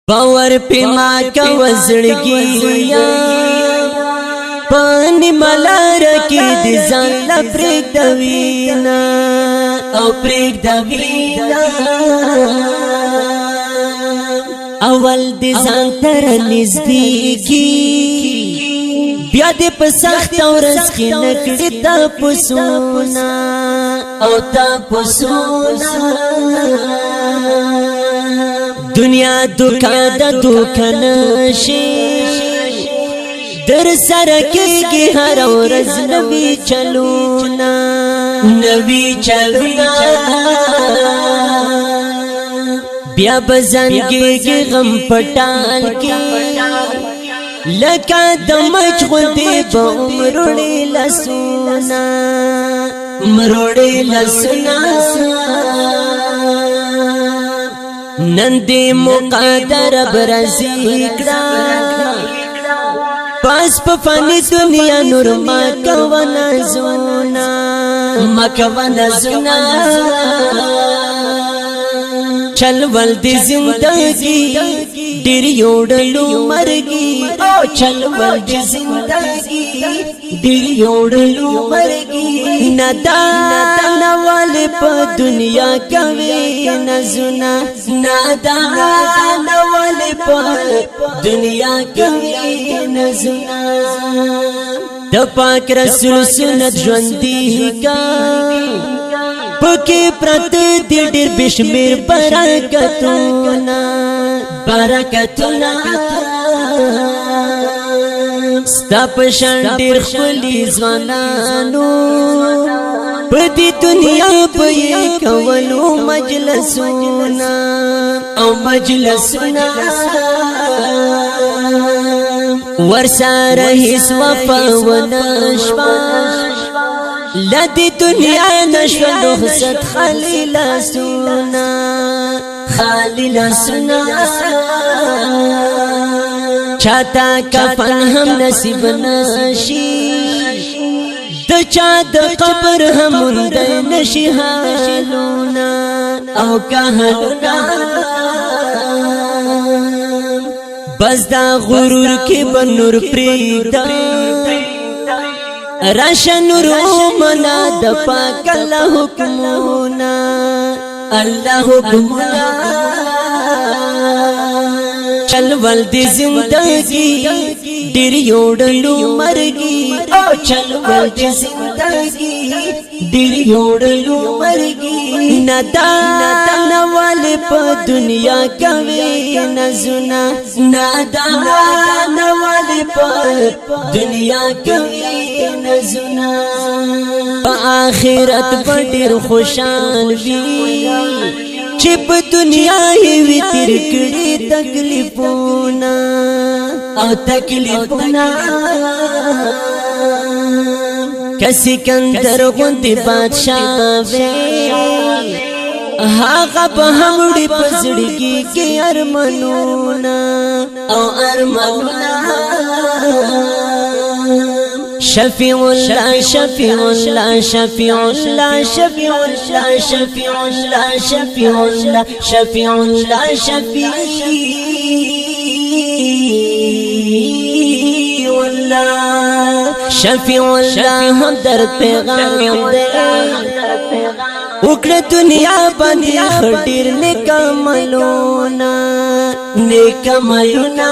باور پیما کا وزړګیا پانی ملار کی د ځان لپریک دوینا او پریک دوینا اول د ځان تر نزدیکی بیا د په سخت ورځ کې نکړې تا پسونا او تا پسونا دنیا دوکا د دوکا نشي در سره کېږي هر ورځ نوی چلونا نوی چلونا بیا بزنګېږي غم پټال کې لکه د مچغوندې به عمروړې لسونا مروړې لسونا نن دې مقدر برزي کړه پاس په فانی دنیا نور ما کونا زونا ما کونا زونا چل ول دې زندگی ډېر یوړلو مرګي او چل ول دې زندگی ډېر یوړلو مرګي نادان والے په دنیا کوي نزنا نادان والے په دنیا کوي نزنا د پاک رسول سنت ژوندۍ کا پکې پرت دې ډېر بشمیر برکتونه برکتونه ستا په شان ډېر ښکلي ځوانانو په دې دنیا په یې کولو مجلسونه او مجلسونه ورسره هیڅ وفا ونشوه لدی دنیا نشو رخصت خلیل سونا خلیل سونا چاہتا کفن هم نصیب نشی د چا د قبر هم اندر نشی حالونا او کهلونا بس دا غرور کی بنور پریدا راشا نور منا د پاک الله حکمنا الله حکمنا چل ول دی زندگی ډېر یوړلو مرګي او چل ول دی زندگی ډېر یوړلو مرګي نادان والے په دنیا کوي نزنا نادان والے په دنیا کوي نزنا په آخرت په ډېر خوشحال وي چې په دنیا یې وي تیر کړي تکلیفونه او تکلیفونه که سکندر غوندې بادشاه وي هغه به هم وړي په زړګي کې ارمانونه او ارمانونه شفیع الله شفیع الله شفیع الله شفیع الله شفیع الله شفیع الله شفیع الله شفیع الله شفیع الله هم در پیغام دے وکړه دنیا باندې خډیر نیک عملونه نیک عملونه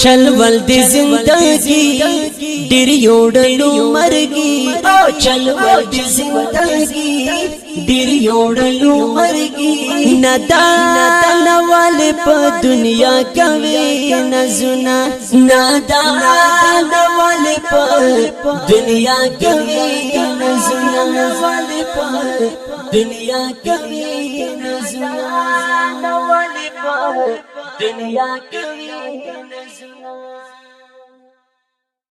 چل ول دی زندگی ډېر یوړلو مرګي او چل ول دی زندگی ډېر یوړلو مرګي نادان والے په دنیا کوي نزنا نادان والے په دنیا کوي نزنا والے په دنیا کوي نزنا والے په دنیا کوي